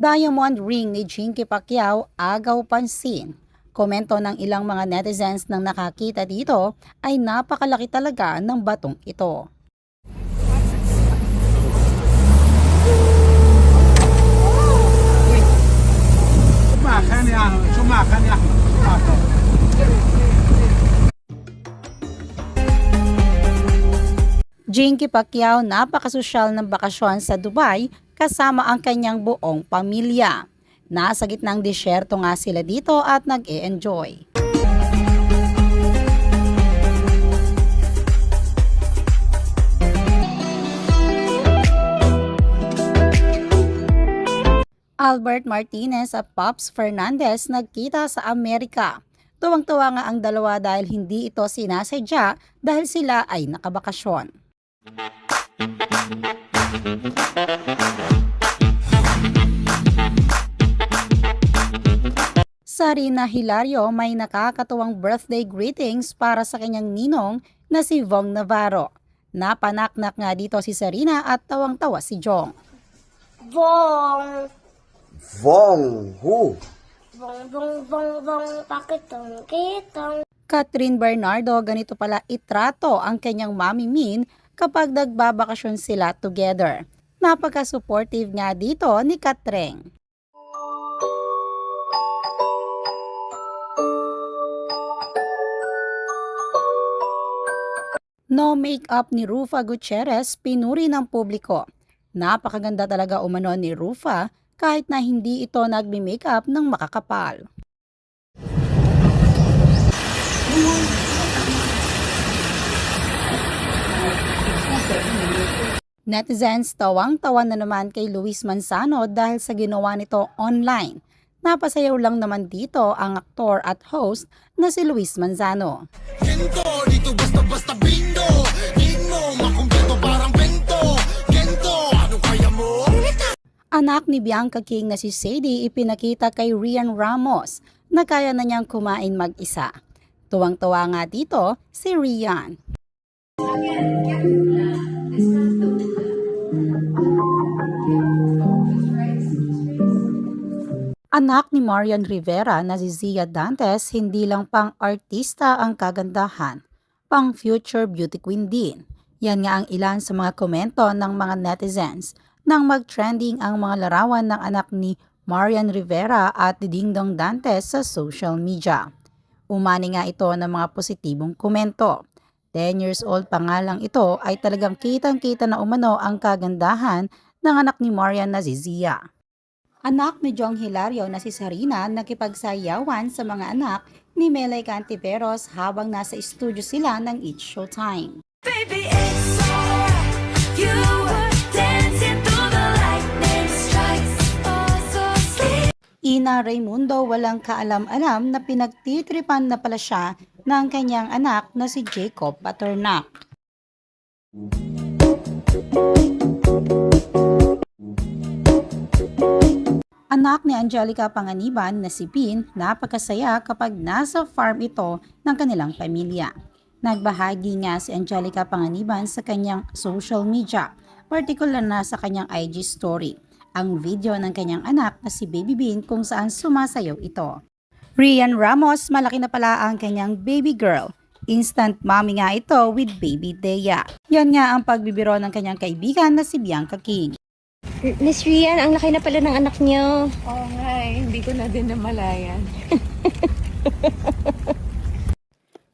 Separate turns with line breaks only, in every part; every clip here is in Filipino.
Diamond ring ni Jinky Pacquiao agaw pansin. Komento ng ilang mga netizens nang nakakita dito ay napakalaki talaga ng batong ito. Jinky Pacquiao napakasosyal ng bakasyon sa Dubai kasama ang kanyang buong pamilya. Nasa gitnang disyerto nga sila dito at nag-e-enjoy. Albert Martinez at Pops Fernandez nagkita sa Amerika. Tuwang-tuwa nga ang dalawa dahil hindi ito sinasadya dahil sila ay nakabakasyon. Sa Rina Hilario may nakakatuwang birthday greetings para sa kanyang ninong na si Vong Navarro. Napanaknak nga dito si Sarina at tawang-tawa si Jong.
Vong!
Vong, who?
Vong, pakitong-kitong.
Catherine Bernardo, ganito pala itrato ang kanyang mami Min kapag nagbabakasyon sila together. Napaka-supportive nga dito ni Katreng. No makeup ni Rufa Gutierrez pinuri ng publiko. Napakaganda talaga umano ni Rufa kahit na hindi ito nagbi-makeup ng makakapal. Netizens tawang-tawa na naman kay Luis Manzano dahil sa ginawa nito online. Napasayaw lang naman dito ang aktor at host na si Luis Manzano.
Dito basta-basta bindo, mo makumpleto parang bento. Gento, ano kaya mo?
Anak ni Bianca King na si Sadie ipinakita kay Rian Ramos na kaya na niyang kumain mag-isa. Tuwang-tuwa nga dito si Rian. Anak ni Marian Rivera na si Zia Dantes, hindi lang pang artista ang kagandahan, pang future beauty queen din. Yan nga ang ilan sa mga komento ng mga netizens nang mag-trending ang mga larawan ng anak ni Marian Rivera at Dingdong Dantes sa social media. Umani nga ito ng mga positibong komento. 10 years old pa nga lang ito ay talagang kitang-kita na umano ang kagandahan ng anak ni Marian na si Zia. Anak ni Jong Hilario na si Sarina nakipagsayawan sa mga anak ni Melay Cantiveros habang nasa studio sila ng It's Showtime.
Baby, it's alright. You were dancing through the lightning strikes. Oh, so sleep.
Ina Raimundo walang kaalam-alam na pinagtitripan na pala siya ng kanyang anak na si Jacob Paternak. Anak ni Angelica Panganiban na si Pin, napakasaya kapag nasa farm ito ng kanilang pamilya. Nagbahagi nga si Angelica Panganiban sa kanyang social media, partikular na sa kanyang IG story, ang video ng kanyang anak na si Baby Bean kung saan sumasayaw ito. Rian Ramos, malaki na pala ang kanyang baby girl. Instant mommy nga ito with baby Dea. Yan nga ang pagbibiro ng kanyang kaibigan na si Bianca King.
Miss Rian, ang laki na pala ng anak niyo.
Oo nga hindi ko na din namalayan.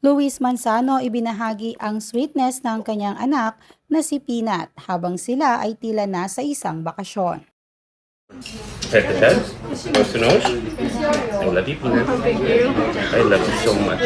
Luis Manzano ibinahagi ang sweetness ng kanyang anak na si Peanut habang sila ay tila nasa isang bakasyon.
Head to head, nose to nose. I love you, Peanut. I love you so much.